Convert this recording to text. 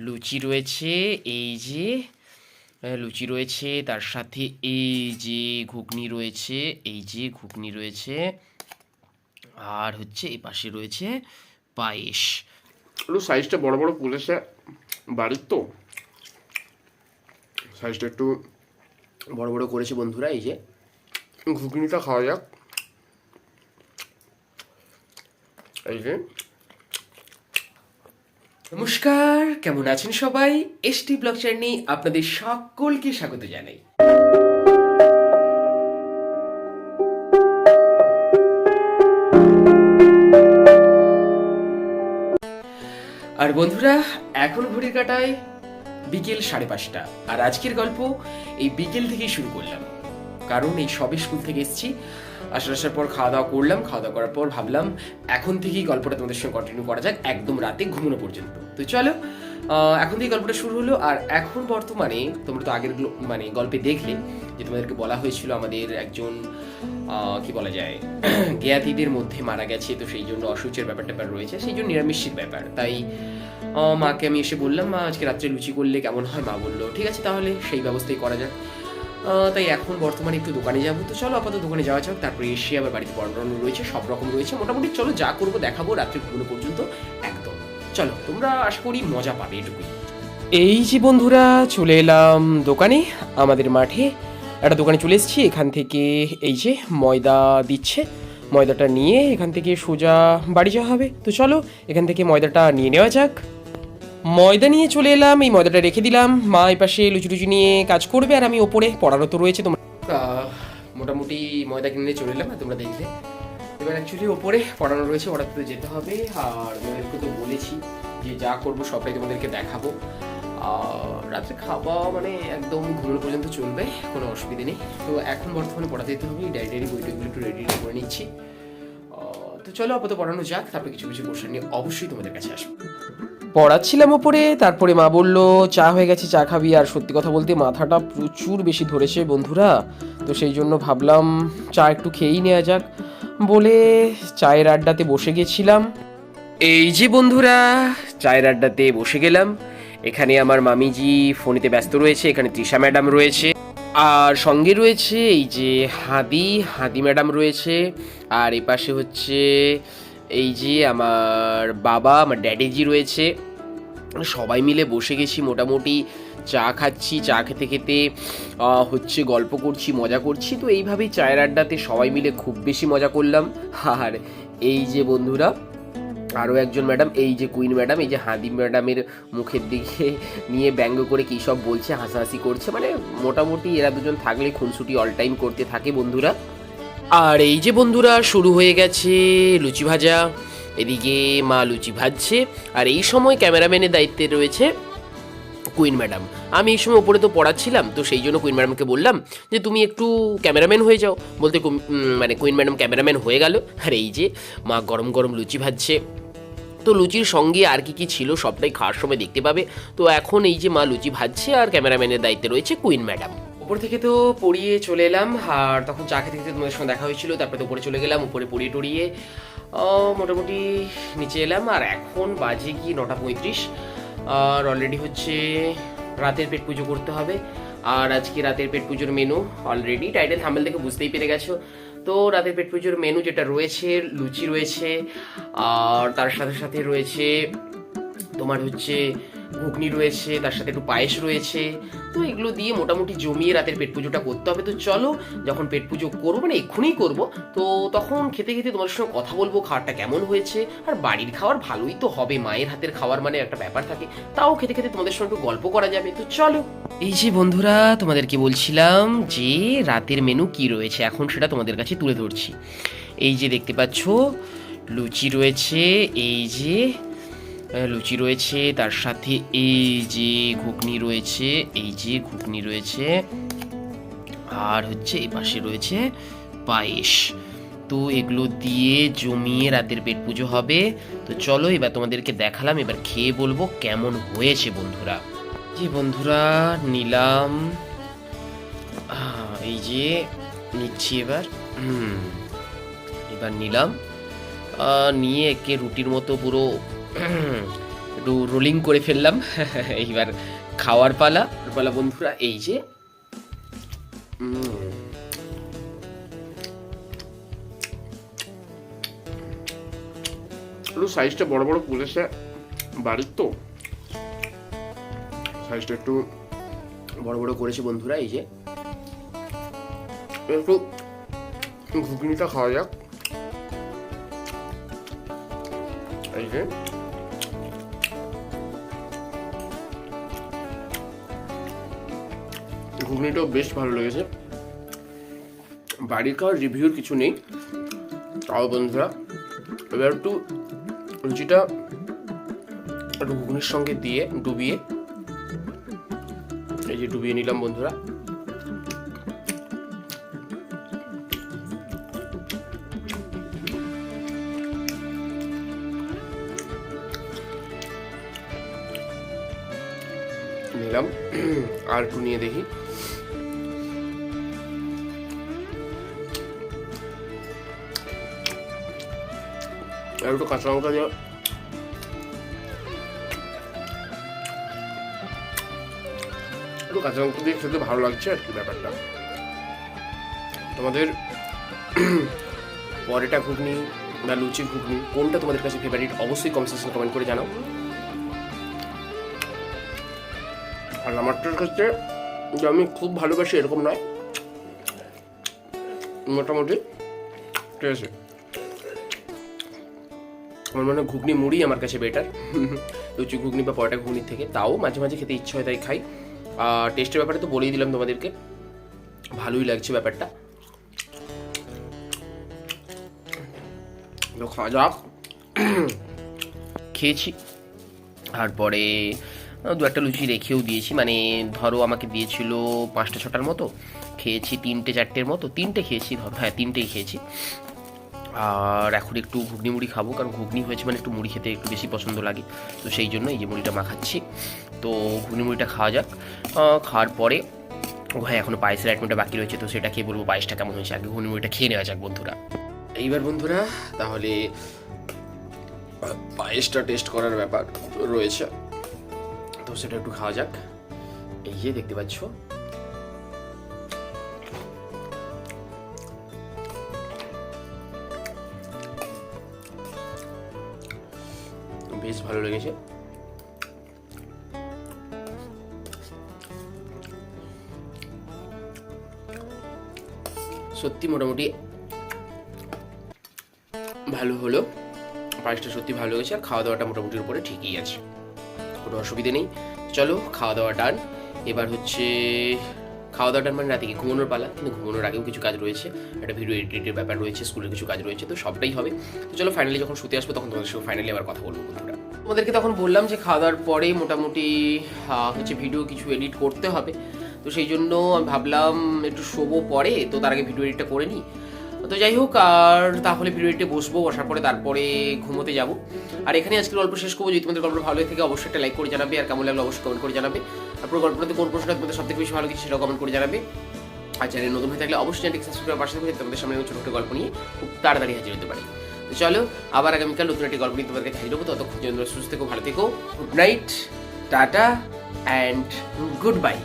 লুচি রয়েছে, এই যে লুচি রয়েছে, তার সাথে এই যে ঘুগনি রয়েছে, এই যে ঘুগনি রয়েছে, আর হচ্ছে এই পাশে রয়েছে পায়েস। একটু সাইজটা বড় বড় করেছে বাড়ির, তো সাইজটা একটু বড় বড় করেছে বন্ধুরা। এই যে ঘুগনিটা খাওয়া যাক। এই যে নমস্কার, কেমন আছেন সবাই? এসটি ব্লগ চ্যানেলে আপনাদের সকলকে স্বাগত জানাই। আর বন্ধুরা, এখন ঘড়ির কাটায় বিকেল 5:30, আর আজকের গল্প এই বিকেল থেকেই শুরু করলাম, কারণ এই সবে স্কুল থেকে এসেছি। আসার পর খাওয়া দাওয়া করলাম, খাওয়া দাওয়া করার পর ভাবলাম এখন থেকেই গল্পটা তোমাদের সঙ্গে কন্টিনিউ করা যাক একদম রাতে ঘুমানো পর্যন্ত। তো চলো, এখন থেকেই গল্পটা শুরু হলো। আর এখন বর্তমানে তোমরা তো আগের গল্পে দেখলে যে তোমাদেরকে বলা হয়েছিল আমাদের একজন কি বলা যায় জ্ঞাতিদের মধ্যে মারা গেছে, তো সেই জন্য অসুচের ব্যাপার রয়েছে, সেই জন্য নিরামিষের ব্যাপার। তাই মাকে আমি এসে বললাম, মা আজকে রাত্রে লুচি করলে কেমন হয়? মা বললো ঠিক আছে, তাহলে সেই ব্যবস্থাই করা যাক। তাই এখন বর্তমানে একটু দোকানে যাবো। তো চলো আপাতত দোকানে যাওয়া যাক, তারপরে এসে আবার বাড়িতে পড়ানো রয়েছে, সব রকম রয়েছে। মোটামুটি চলো যা করবো দেখাবো রাত্রে ঘুমানো পর্যন্ত একদম। চলো, তোমরা আশা করি মজা পাবে এটুকুই। এই যে বন্ধুরা, চলে এলাম দোকানে, আমাদের মাঠে একটা দোকানে চলে এসেছি। এখান থেকে এই যে ময়দা দিচ্ছে, ময়দাটা নিয়ে এখান থেকে সোজা বাড়ি যাওয়া হবে। তো চলো এখান থেকে ময়দাটা নিয়ে নেওয়া যাক। ময়দা নিয়ে চলে এলাম, এই ময়দাটা রেখে দিলাম। মা এই পাশে লুচি টুচি নিয়ে কাজ করবে, আর আমি ওপরে পড়ারও তো রয়েছে। তোমরা মোটামুটি ময়দা কিনে চলে এলাম, তোমরা দেখলে। এবার অ্যাকচুয়ালি ওপরে পড়ানো রয়েছে, ওটাতে যেতে হবে। আর তোমাদেরকে তো বলেছি যে যা করবো সবটাই তোমাদেরকে দেখাবো। রাত্রে খাওয়া মানে একদম ঘুমানো পর্যন্ত চলবে, কোনো অসুবিধা নেই। তো এখন বর্তমানে পড়াতে যেতে হবে, ডায়েরি বইটগুলো একটু রেডি করে নিচ্ছি। তো চলো আপাতত পড়ানো যাক, তারপরে কিছু কিছু কোশ্চেন নিয়ে অবশ্যই তোমাদের কাছে আসবো। পড়াচ্ছিলাম ওপরে, তারপরে মা বলল চা হয়ে গেছে, চা খাবি। আর সত্যি কথা বলতে মাথাটা প্রচুর বেশি ধরেছে বন্ধুরা, তো সেই জন্য ভাবলাম চা একটু খেয়েই নেওয়া যাক বলে চায়ের আড্ডাতে বসে গেছিলাম। এই যে বন্ধুরা, চায়ের আড্ডাতে বসে গেলাম। এখানে আমার মামিজি ফোনেতে ব্যস্ত রয়েছে, এখানে তৃষা ম্যাডাম রয়েছে, আর সঙ্গে রয়েছে এই যে হাদি ম্যাডাম রয়েছে। আর এই পাশে হচ্ছে এই যে আমার বাবা, আমার ড্যাডিজি রয়েছে। সবাই মিলে বসে গেছি, মোটামুটি চা খাচ্ছি, চা খেতে খেতে হচ্ছে গল্প করছি, মজা করছি। তো এইভাবেই চায়ের আড্ডাতে সবাই মিলে খুব বেশি মজা করলাম। আর এই যে বন্ধুরা, আরও একজন ম্যাডাম, এই যে কুইন ম্যাডাম, এই যে হাদি ম্যাডামের মুখের দিকে নিয়ে ব্যঙ্গ করে কী সব বলছে, হাসাহাসি করছে। মানে মোটামুটি এরা দুজন থাকলে খুনসুটি অল টাইম করতে থাকে বন্ধুরা। আর এই যে বন্ধুরা, শুরু হয়ে গেছে লুচি ভাজা। এদিকে মা লুচি ভাজছে, আর এই সময় ক্যামেরাম্যানের দায়িত্বে রয়েছে কুইন ম্যাডাম। আমি এই সময় ওপরে তো পড়াচ্ছিলাম, তো সেই জন্য কুইন ম্যাডামকে বললাম যে তুমি একটু ক্যামেরাম্যান হয়ে যাও। বলতে মানে কুইন ম্যাডাম ক্যামেরাম্যান হয়ে গেল। আর এই যে মা গরম গরম লুচি ভাজছে। তো লুচির সঙ্গে আর কি কি ছিল সবটাই খাওয়ার সময় দেখতে পাবে। তো এখন এই যে মা লুচি ভাজছে, আর ক্যামেরাম্যানের দায়িত্বে রয়েছে কুইন ম্যাডাম। উপর থেকে তো পড়িয়ে চলে এলাম, আর তখন চা খেতে খেতে তোমাদের সঙ্গে দেখা হয়েছিল। তারপরে তো উপরে চলে গেলাম, উপরে পড়িয়ে টড়িয়ে মোটামুটি নিচে এলাম। আর এখন বাজে কি 9:35, আর অলরেডি হচ্ছে রাতের পেট পুজো করতে হবে। আর আজকে রাতের পেট পুজোর মেনু অলরেডি টাইটেল থাম্বনেল থেকে বুঝতেই পেরে গেছো। তো রাতের পেট পুজোর মেনু যেটা রয়েছে, লুচি রয়েছে, আর তার সাথে সাথে রয়েছে তোমার হচ্ছে ঘুগনি রয়েছে, তার সাথে একটু পায়েস রয়েছে। তো এগুলো দিয়ে মোটামুটি জমিয়ে রাতের পেট পুজোটা করতে হবে। তো চলো, যখন পেট পুজো করবো, মানে এক্ষুনি করবো, তো তখন খেতে খেতে তোমাদের সঙ্গে কথা বলবো খাবারটা কেমন হয়েছে। আর বাড়ির খাবার ভালোই তো হবে, মায়ের হাতের খাবার মানে একটা ব্যাপার থাকে, তাও খেতে খেতে তোমাদের সঙ্গে একটু গল্প করা যাবে। তো চলো, এই যে বন্ধুরা, তোমাদেরকে বলছিলাম যে রাতের মেনু কি রয়েছে, এখন সেটা তোমাদের কাছে তুলে ধরছি। এই যে দেখতে পাচ্ছ লুচি রয়েছে, এই যে লুচি রয়েছে, তার সাথে এই যে ঘুগনি রয়েছে, এই যে ঘুগনি রয়েছে, আর হচ্ছে এই পাশে রয়েছে পায়েস। তো এগুলো দিয়ে জমিয়ে রাতের পেট পুজো হবে। তো চলো এবার তোমাদেরকে দেখালাম, এবার খেয়ে বলবো কেমন হয়েছে বন্ধুরা। যে বন্ধুরা নিলাম, এই যে নিচ্ছি এবার নিলাম, নিয়ে একে রুটির মতো পুরো একটু একটু রোলিং করে ফেললাম। এইবার খাওয়ার পালা বন্ধুরা। এই যে সাইজটা বড় বড় পুলেছে বাড়ির, তো সাইজটা একটু বড় বড় করেছে বন্ধুরা। এই যে একটু ঘুগনিটা খাওয়া যাক। এই যে ঘুগনিটাও বেশ ভালো লেগেছে। বাড়ির খাওয়ার রিভিউর কিছু নেই, তাও বন্ধুরা এবার একটু লুচিটা একটু ঘুগনির সঙ্গে দিয়ে ডুবিয়ে, এই যে ডুবিয়ে নিলাম বন্ধুরা। নিলাম আর একটু নিয়ে দেখি। আর একটু কাঁচা লঙ্কা দিয়ে খেতে ভালো লাগছে আর কি ব্যাপারটা। তোমাদের পরেটা ঘুগনি বা লুচি ঘুগনি কোনটা তোমাদের কাছে ফেভারিট অবশ্যই কমেন্ট করে জানাও। আর আমারটার কাছে যে আমি খুব ভালোবাসি এরকম নয়, মোটামুটি ঠিক আছে। আমার মনে হয় ঘুগনি মুড়ি আমার কাছে বেটার লুচি ঘুগনি বা পরোটা ঘুগনির থেকে। তাও মাঝে মাঝে খেতে ইচ্ছা হয় তাই খাই। টেস্টের ব্যাপারে তো বলেই দিলাম তোমাদেরকে, ভালোই লাগছে ব্যাপারটা। খাওয়া যাক। খেয়েছি, তারপরে দু একটা লুচি রেখেও দিয়েছি, মানে ধরো আমাকে দিয়েছিল 5টা 6টার মতো, খেয়েছি 3টে 4টের মতো, 3টে খেয়েছি ধরো, হ্যাঁ 3টেই খেয়েছি। আর এখন একটু ঘুগনি মুড়ি খাবো, কারণ ঘুগনি হয়েছে মানে একটু মুড়ি খেতে একটু বেশি পছন্দ লাগে, তো সেই জন্য এই যে মুড়িটা মাখাচ্ছি। তো ঘুগনি মুড়িটা খাওয়া যাক। খাওয়ার পরে হ্যাঁ এখনো পায়েসের আইটেমটা বাকি রয়েছে, তো সেটা খেয়ে বলবো পায়েসটা কেমন হয়েছে। আগে ঘুগনি মুড়িটা খেয়ে নেওয়া যাক বন্ধুরা। এইবার বন্ধুরা তাহলে পায়েসটা টেস্ট করার ব্যাপার রয়েছে, তো সেটা একটু খাওয়া যাক। এই যে দেখতে পাচ্ছ বেশ ভালো লেগেছে। সত্যি মোটামুটি ভালো হলো, পায়েসটা সত্যি ভালো লেগেছে। আর খাওয়া দাওয়াটা মোটামুটির উপরে ঠিকই আছে, কোনো অসুবিধে নেই। চলো খাওয়া দাওয়া ডান। এবার হচ্ছে খাওয়া দাওয়া ডান মানে রাতে কি ঘুমানোর পালা, কিন্তু ঘুমানোর আগেও কিছু কাজ রয়েছে, একটা ভিডিও এডিটের ব্যাপার রয়েছে, স্কুলের কিছু কাজ রয়েছে, তো সবটাই হবে। তো চলো ফাইনালি যখন শুতে আসবো তখন তোমাদের সঙ্গে ফাইনালি আবার কথা বলবো বন্ধুরা। তোমাদেরকে তখন বললাম যে খাওয়া দাওয়ার পরে মোটামুটি হচ্ছে ভিডিও কিছু এডিট করতে হবে, তো সেই জন্য আমি ভাবলাম একটু শোবো পরে, তো তার আগে ভিডিও এডিটটা করে নিই। তো যাই হোক, আর তাহলে ভিডিও এডিটে বসবো, বসার পরে তারপরে ঘুমোতে যাবো। আর এখানে আজকে গল্প শেষ করবো। যদি তোমাদের গল্প ভালো থেকে অবশ্যই একটা লাইক করে জানাবে, আর কেমন লাগলো অবশ্যই কমেন্ট করে জানাবে। আর পুরো গল্পটাতে কোন প্রশ্নটা তোমাদের সবথেকে বেশি ভালো কিছু সেটাও কমেন্ট করে জানাবে। আর চ্যানেল নতুন হয়ে থাকলে অবশ্যই চ্যানেলটি সাবস্ক্রাইব করার পাশে থাকবে, তোমাদের সামনে ছোট ছোট গল্প নিয়ে খুব তাড়াতাড়ি হাজির হতে পারি। তো চলো আবার আগামীকাল নতুন একটি গল্প নিয়ে তোমাদের কাছে হাজির হবো। ততক্ষণ সুস্থ থেকো, ভালো থেকো, good night, tata and good bye.